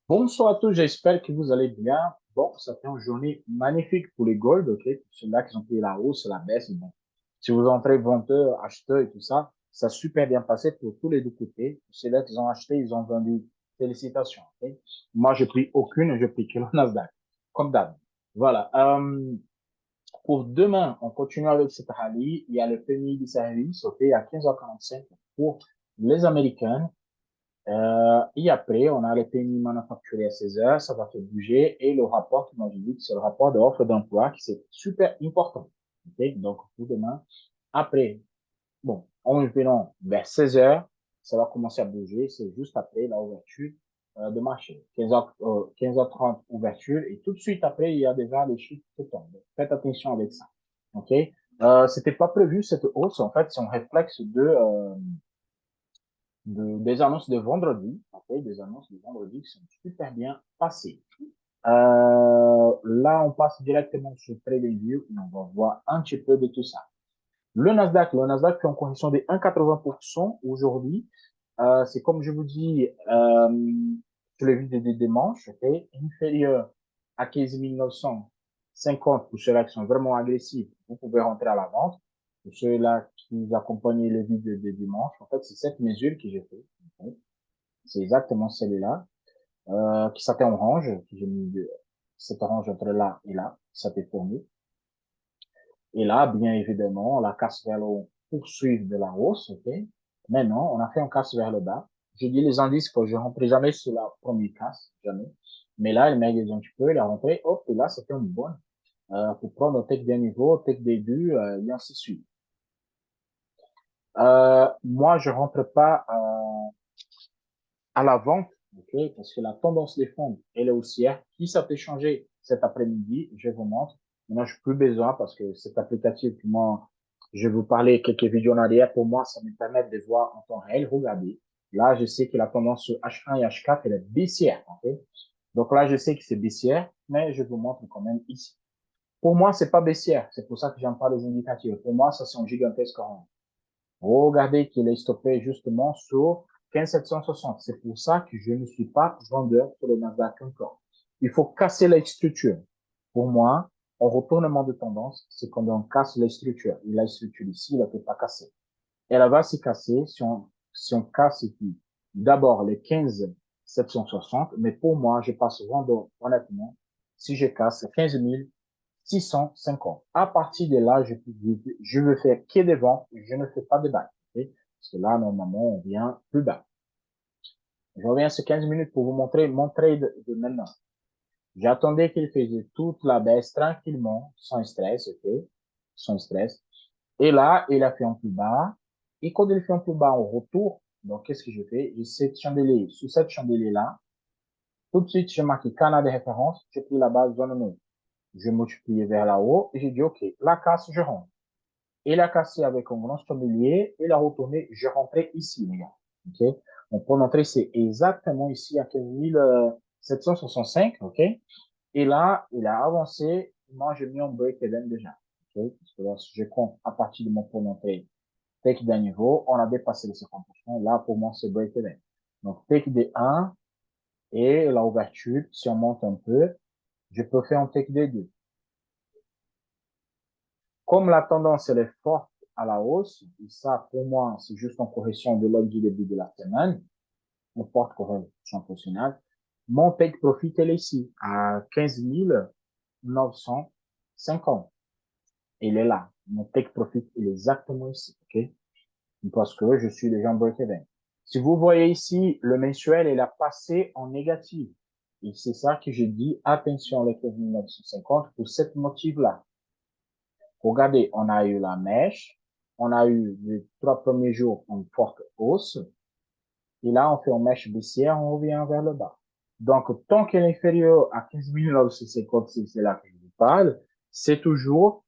Bonsoir à tous, j'espère que vous allez bien. Bon, ça fait une journée magnifique pour les gold, ok? Pour ceux-là qui ont pris la hausse, la baisse, bon. Si vous entrez vendeur, acheteur et tout ça, ça a super bien passé pour tous les deux côtés. Pour ceux-là qui ont acheté, ils ont vendu. Félicitations, ok? Moi, je pris aucune, je pris que le Nasdaq, comme d'hab. Voilà. Pour demain, on continue avec cette rallye. Il y a le PMI du service, ok, à 15h45 pour les Américains. Et après, on a les PMI manufacturiers à 16 heures, ça va faire bouger. Et le rapport, qui m'a dit, c'est le rapport d'offre d'emploi qui c'est super important. Ok. Donc, pour demain, après, bon, en venant vers 16 heures, ça va commencer à bouger. C'est juste après la ouverture de marché. 15h30, ouverture. Et tout de suite après, il y a déjà les chiffres qui tombent. Donc, faites attention avec ça. OK? C'était pas prévu cette hausse. En fait, c'est un réflexe des annonces de vendredi, ok, des annonces de vendredi qui sont super bien passées. Là, on passe directement sur TradingView et on va voir un petit peu de tout ça. Le Nasdaq fait en correction de 1,80% aujourd'hui. C'est comme je vous dis, sur le vide des dimanches, okay, inférieur à 15 950 pour ceux-là qui sont vraiment agressifs, vous pouvez rentrer à la vente. Pour ceux-là qui accompagnent le vide des dimanches, en fait, c'est cette mesure que j'ai fait. Okay. C'est exactement celle-là, qui s'appelle orange, que j'ai mis cette orange entre là et là, ça t'est fourni. Et là, bien évidemment, la casse vers le haut poursuit de la hausse, ok? Maintenant, on a fait un casse vers le bas. J'ai dit les indices que je ne rentrais jamais sur la première casse, jamais. Mais là, il m'a aidé un petit peu, il a rentré, hop, et là, c'était une bonne. Pour prendre tech des niveaux, tech des buts, et ainsi de suite. Moi, je rentre pas à la vente, ok, parce que la tendance des fonds, elle est haussière. Qui ça peut changer cet après-midi? Je vous montre. Maintenant, je n'ai plus besoin parce que cet applicatif, moi, je vais vous parler quelques vidéos en arrière. Pour moi, ça me permet de voir en temps réel. Regardez. Là, je sais que la tendance sur H1 et H4, elle est baissière, ok? Donc là, je sais que c'est baissière, mais je vous montre quand même ici. Pour moi, c'est pas baissière. C'est pour ça que j'aime pas les indicateurs. Pour moi, ça, c'est un gigantesque rang. Regardez qu'il est stoppé justement sur 15 760. C'est pour ça que je ne suis pas vendeur sur le Nasdaq encore. Il faut casser la structure. Pour moi, en retournement de tendance, c'est quand on casse la structure. Et la structure ici, elle ne peut pas casser. Elle va se casser si on casse ici. D'abord, les 15 760. Mais pour moi, je passe vendeur, honnêtement, si je casse 15 650. À partir de là, je veux faire que des ventes, je ne fais pas de bail. Okay? Parce que là, normalement, on vient plus bas. Je reviens sur 15 minutes pour vous montrer mon trade de maintenant. J'attendais qu'il faisait toute la baisse tranquillement, sans stress, ok? Sans stress. Et là, il a fait un plus bas. Et quand il fait un plus bas en retour, donc qu'est-ce que je fais? J'ai cette chandelier. Sur cette chandelier-là, tout de suite, j'ai marqué canal de référence. J'ai pris la base zone 9. Je multiplie vers là-haut et j'ai dit, OK, la casse, je rentre. Il a cassé avec un grand familier, il a retourné, je rentrais ici, les gars. OK? Mon point d'entrée, c'est exactement ici à 15 765, OK? Et là, il a avancé, moi, j'ai mis un break-even déjà. OK? Parce que là, si je compte à partir de mon point d'entrée, take d'un niveau, on a dépassé les 50%. Là, pour moi, c'est break-even. Donc, take des 1 et la ouverture, si on monte un peu, je peux faire un take des 2. Comme la tendance elle est forte à la hausse, et ça pour moi c'est juste en correction de l'ordre du début de la semaine, une forte correction positionnelle, mon take profit elle est ici à 15 950. Il est là. Mon take profit il est exactement ici, ok? Parce que je suis déjà en break-even. Si vous voyez ici, le mensuel il a passé en négatif. Et c'est ça que je dis, attention les 15 950 pour cette motif-là. Regardez, on a eu la mèche, on a eu les 3 premiers jours une forte hausse, et là, on fait une mèche baissière, on revient vers le bas. Donc, tant qu'elle est inférieure à 15 950, c'est là que je vous parle, c'est toujours,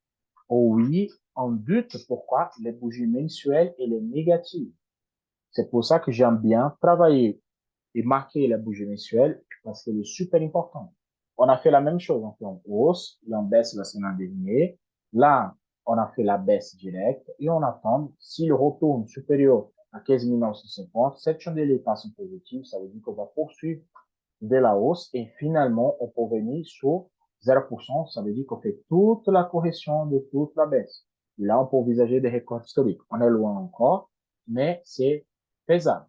oh oui, on doute pourquoi les bougies mensuelles et les négatives. C'est pour ça que j'aime bien travailler et marquer la bougie mensuelle parce que c'est super important. On a fait la même chose, on fait en hausse et on baisse la semaine dernière. Là, on a fait la baisse directe et on attend, si le retourne supérieur à 15 950, cette chandelle passe en positif, ça veut dire qu'on va poursuivre de la hausse et finalement, on peut venir sur 0%. Ça veut dire qu'on fait toute la correction de toute la baisse. Et là, on peut envisager des records historiques. On est loin encore, mais c'est faisable.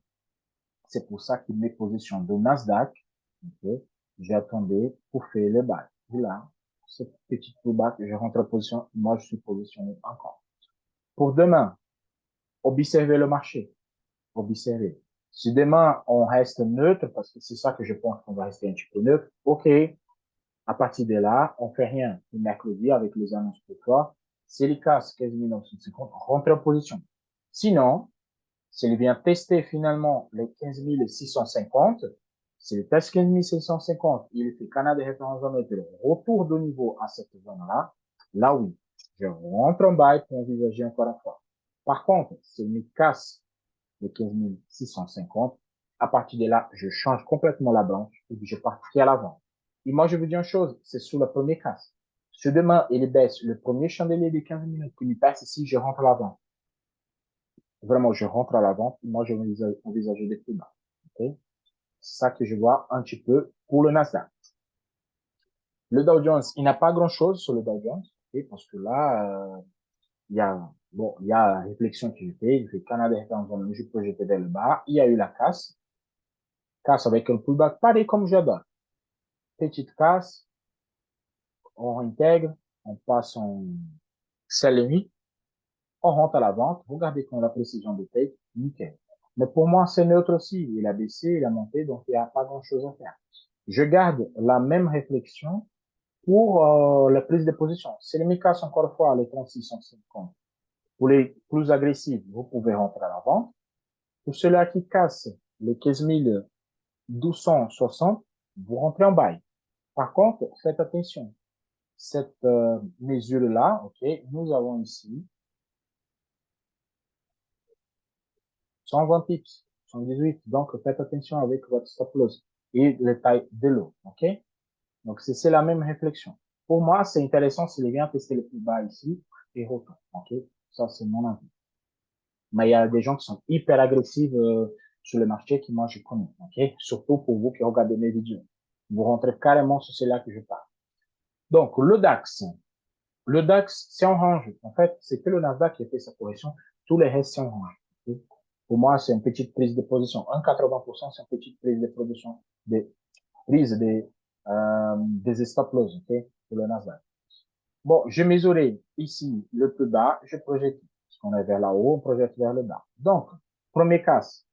C'est pour ça que mes positions de Nasdaq, okay, j'attendais pour faire le bas. Et là, cette petite pullback, je rentre en position. Moi, je suis positionné encore. Pour demain, observer le marché. Observer. Si demain, on reste neutre, parce que c'est ça que je pense qu'on va rester un petit peu neutre, OK. À partir de là, on fait rien. Le mercredi, avec les annonces pour toi, s'il casse 15 950, rentre en position. Sinon, s'il vient tester finalement les 15 650, s'il teste 15 650, il fait canal de référence en métro, retour de niveau à cette zone-là, là oui, je rentre en bail pour envisager encore une fois. Par contre, s'il me casse les 15 650, à partir de là, je change complètement la branche et puis je pars à l'avant. Et moi, je vous dis une chose, c'est sur le premier casse. Si demain, il baisse le premier chandelier de 15 minutes qui me passe ici, je rentre à l'avant. Vraiment, je rentre à l'avant. Moi, je vais envisager des plus bas. Okay? C'est ça que je vois un petit peu pour le Nasdaq. Le Dow Jones, il n'a pas grand-chose sur le Dow Jones, okay? Parce que là, il y a, bon, il y a la réflexion que j'ai fait. Il fait Canada référence zone, je peux jeter vers le bas. Il y a eu la casse avec un pullback pareil comme j'adore. Petite casse, on intègre, on passe en sell limite, on rentre à la vente. Regardez qu'on a la précision de take, nickel. Mais pour moi, c'est neutre aussi. Il a baissé, il a monté, donc il n'y a pas grand-chose à faire. Je garde la même réflexion pour la prise de position. Si les casse encore une fois les 3650, pour les plus agressifs, vous pouvez rentrer à la vente. Pour ceux-là qui cassent les 15 1260, vous rentrez en bail. Par contre, faites attention. Cette mesure-là, ok, nous avons ici 120 pips, 118. Donc, faites attention avec votre stop loss et les tailles de l'eau, ok? Donc, c'est la même réflexion. Pour moi, c'est intéressant s'il vient tester le plus bas ici et retourne, ok? Ça, c'est mon avis. Mais il y a des gens qui sont hyper agressifs sur le marché qui moi je connais, ok? Surtout pour vous qui regardez mes vidéos. Vous rentrez carrément sur cela que je parle. Donc, le DAX. Le DAX, c'est orange. En fait, c'est que le Nasdaq qui a fait sa correction. Tous les restes sont orange. Okay? Pour moi, c'est une petite prise de position. 1,80%, c'est une petite prise de position, des stop loss, ok? Pour le Nasdaq. Bon, je mesurais ici le plus bas, je projette. Parce qu'on est vers là haut, on projette vers le bas. Donc, premier casse,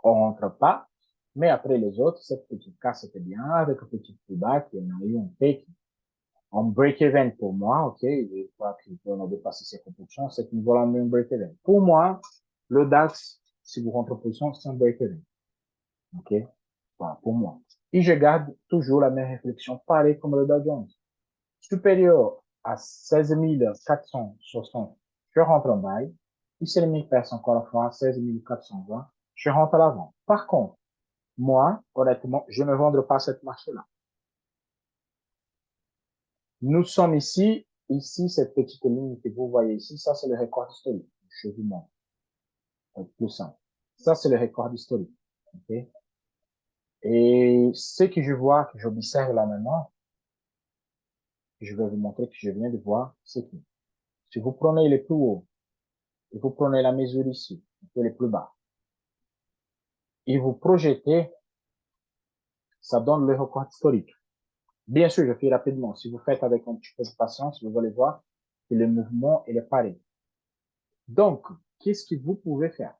on rentre pas. Mais après les autres, cette petite casse était bien, avec un petit plus bas qui a eu un pic en break-even pour moi, ok, je crois qu'on a dépassé ces proportions, c'est une voilà un break-even. Pour moi, le DAX, si vous rentrez en position, c'est un break-even. Ok, voilà, pour moi. Et je garde toujours la même réflexion, pareil comme le Dow Jones. Supérieur à 16 460, je rentre en bail. Et si les 1000 passe encore une fois à 16 420, je rentre à l'avant. Par contre, moi, honnêtement, je ne vendrai pas cette marché-là. Nous sommes ici, cette petite ligne que vous voyez ici, ça c'est le record historique. Je vous montre. Plus simple. Ça c'est le record historique. Okay? Et ce que je vois, que j'observe là maintenant, je vais vous montrer que je viens de voir, c'est que si vous prenez les plus hauts et vous prenez la mesure ici, et les plus bas, et vous projetez, ça donne le record historique. Bien sûr, je fais rapidement. Si vous faites avec un petit peu de patience, vous allez voir que le mouvement est pareil. Donc, qu'est-ce que vous pouvez faire?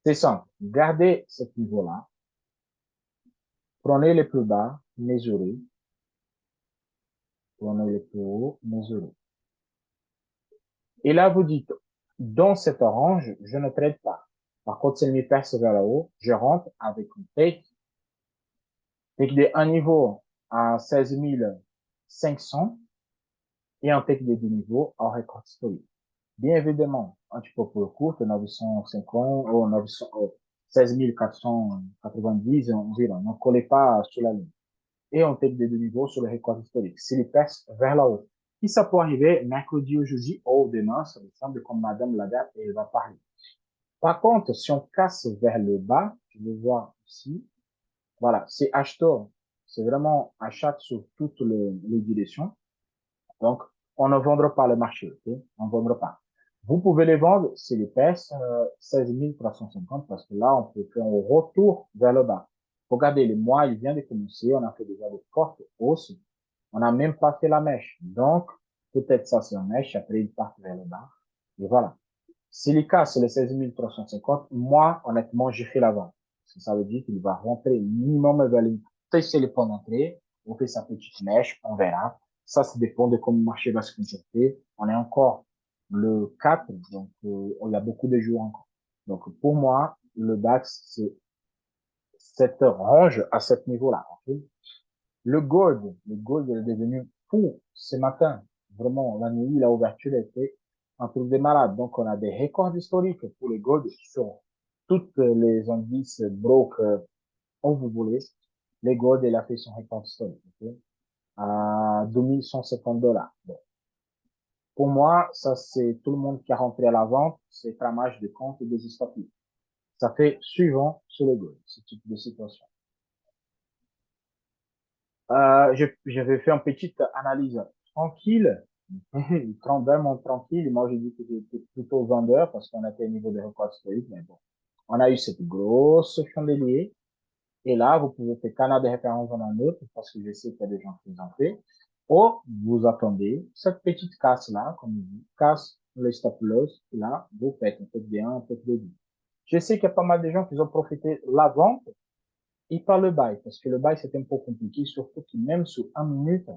C'est simple. Gardez ce niveau-là. Prenez les plus bas, mesurez. Prenez les plus hauts, mesurez. Et là, vous dites, dans cet orange, je ne trade pas. Par contre, s'il me perce vers le haut, je rentre avec une take. Take de un niveau à 16 500 et un take de deux niveaux en record historique. Bien évidemment, un petit peu plus court, 950 ou 900, 16 490 environ. Ne collez pas sur la ligne. Et on take des deux niveaux sur le record historique. C'est les perces vers la haut. Et ça peut arriver mercredi ou jeudi ou demain, ça me semble comme Madame Lagarde, elle va parler. Par contre, si on casse vers le bas, je vais voir ici. Voilà, c'est acheteur. C'est vraiment achat sur toutes les directions. Donc, on ne vendra pas le marché, ok? On ne vendra pas. Vous pouvez les vendre, c'est les PS 16 350 parce que là, on peut faire un retour vers le bas. Regardez, le mois, il vient de commencer, on a fait déjà de fortes hausses. On n'a même pas fait la mèche. Donc, peut-être ça, c'est une mèche, après, il part vers le bas. Et voilà. Silica, c'est les 16 350. Moi, honnêtement, j'ai fait la vente. Ça veut dire qu'il va rentrer minimum vers les, tester les points d'entrée. On fait sa petite mèche, on verra. Ça dépend de comment le marché va se comporter. On est encore le 4, donc il y a beaucoup de jours encore. Donc, pour moi, le DAX, c'est cette range à ce niveau-là. Okay? Le gold est devenu fou ce matin. Vraiment, la nuit, la ouverture était un truc de malade. Donc, on a des records historiques pour le gold sur toutes les indices broke, où vous voulez. Les gold, il a fait son record historique, okay? À 2150 $. Bon. Pour moi, ça, c'est tout le monde qui a rentré à la vente, c'est cramage de compte et des stocks. Ça fait suivant sur le gold, ce type de situation. Je vais faire une petite analyse tranquille, vraiment tranquille. Moi, je dis que j'étais plutôt vendeur parce qu'on était au niveau des records historiques, mais bon. On a eu cette grosse chandelier. Et là, vous pouvez faire canal de référence dans un autre parce que je sais qu'il y a des gens qui en fait. Ou vous attendez cette petite casse-là, comme on dit, casse le stop loss. Et là, vous faites un peu de bien, un peu de deux. Je sais qu'il y a pas mal de gens qui ont profité de la vente et pas le buy, parce que le buy, c'était un peu compliqué, surtout que même sur 1 minute,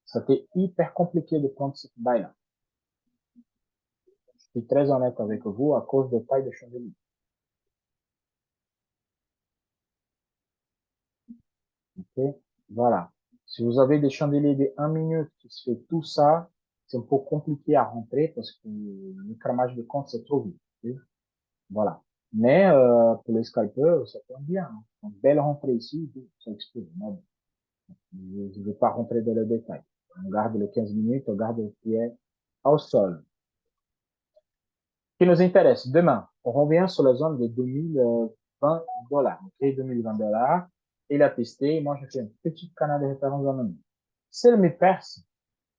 c'était hyper compliqué de prendre cette buy-là. Je suis très honnête avec vous à cause de taille de chandelier. Ok? Voilà. Si vous avez des chandeliers de 1 minute qui se fait tout ça, c'est un peu compliqué à rentrer parce que le cramage de compte, c'est trop vite. Ok? Voilà. Mais pour les scalpers, ça tombe bien. Hein. Une belle rentrée ici, ça explose. Je ne vais pas rentrer dans le détail. On garde les 15 minutes, on garde le pied au sol. Ce qui nous intéresse, demain, on revient sur la zone de 2020 $. Ok, 2020 $. Il a testé, moi je fais un petit canal de référence dans le monde. Si elle me perce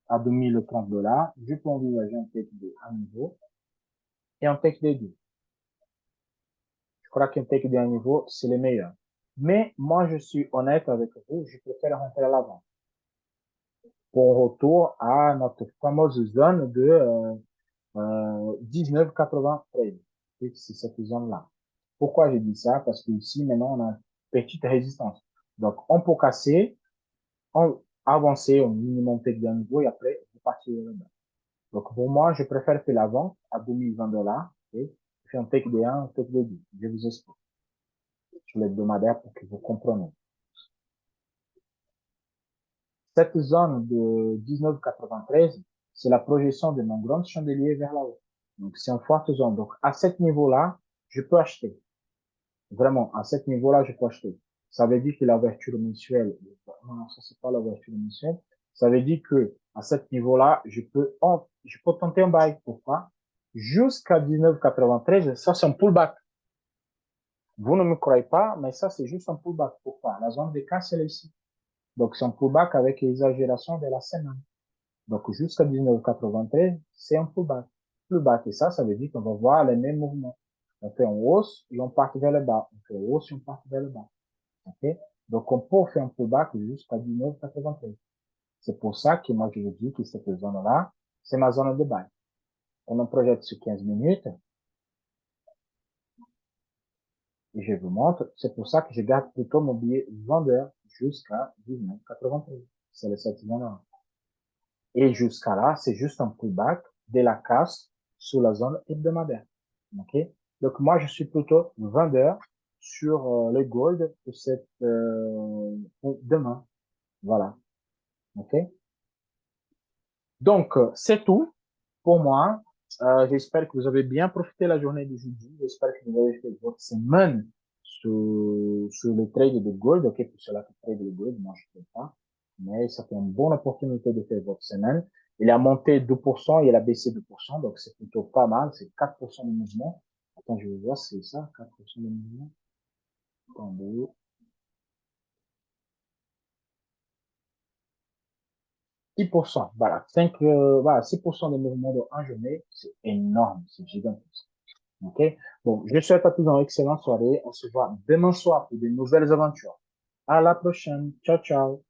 à 2030 $, je peux envisager un take de 1 niveau et un take de 2. Je crois qu'un take de 1 niveau, c'est le meilleur. Mais moi, je suis honnête avec vous, je préfère rentrer à l'avant. Pour retour à notre fameuse zone de 19,93. C'est cette zone-là. Pourquoi j'ai dit ça? Parce que ici, maintenant, on a une petite résistance. Donc, on peut casser, on avancer au minimum take d'un niveau et après, vous partez là-bas. Donc, pour moi, je préfère faire la vente à 2020 $. Okay? Je fais un take de 1, un take de 2. Je vous explique sur l'hebdomadaire pour que vous compreniez. Cette zone de 19,93, c'est la projection de mon grand chandelier vers là-haut. Donc, c'est une forte zone. Donc, à ce niveau-là, je peux acheter. Vraiment, à ce niveau-là, je peux acheter. Ça veut dire que l'ouverture mensuelle, non, ça c'est pas l'ouverture mensuelle. Ça veut dire que, à ce niveau-là, je peux tenter un bail. Pourquoi? Jusqu'à 19,93, ça c'est un pullback. Vous ne me croyez pas, mais ça c'est juste un pullback. Pourquoi? La zone de casse, elle est ici. Donc, c'est un pullback avec l'exagération de la semaine. Donc, jusqu'à 19,93, c'est un pullback. Pullback, et ça veut dire qu'on va voir les mêmes mouvements. On fait en hausse et on part vers le bas. On fait en hausse et on part vers le bas. OK? Donc, on peut faire un pullback jusqu'à 19,93. C'est pour ça que moi, je vous dis que cette zone-là, c'est ma zone de buy. On en projette sur 15 minutes et je vous montre. C'est pour ça que je garde plutôt mon billet vendeur jusqu'à 19,93. C'est cette zone-là. Et jusqu'à là, c'est juste un pullback de la casse sur la zone hebdomadaire. OK? Donc, moi, je suis plutôt vendeur sur le gold pour demain. Voilà. OK? Donc, c'est tout pour moi. J'espère que vous avez bien profité de la journée de jeudi. J'espère que vous avez fait votre semaine sur le trade de gold. OK? Pour cela qui trade le gold, moi, je ne fais pas. Mais ça fait une bonne opportunité de faire votre semaine. Il a monté 2% et il a baissé 2%. Donc, c'est plutôt pas mal. C'est 4% de mouvement. Attends, je vais voir, c'est ça, 4% de mouvement. Attendez. 6%, voilà, 6% de mouvement de en journée, c'est énorme, c'est gigantesque. OK? Bon, je souhaite à tous une excellente soirée. On se voit demain soir pour de nouvelles aventures. À la prochaine. Ciao, ciao.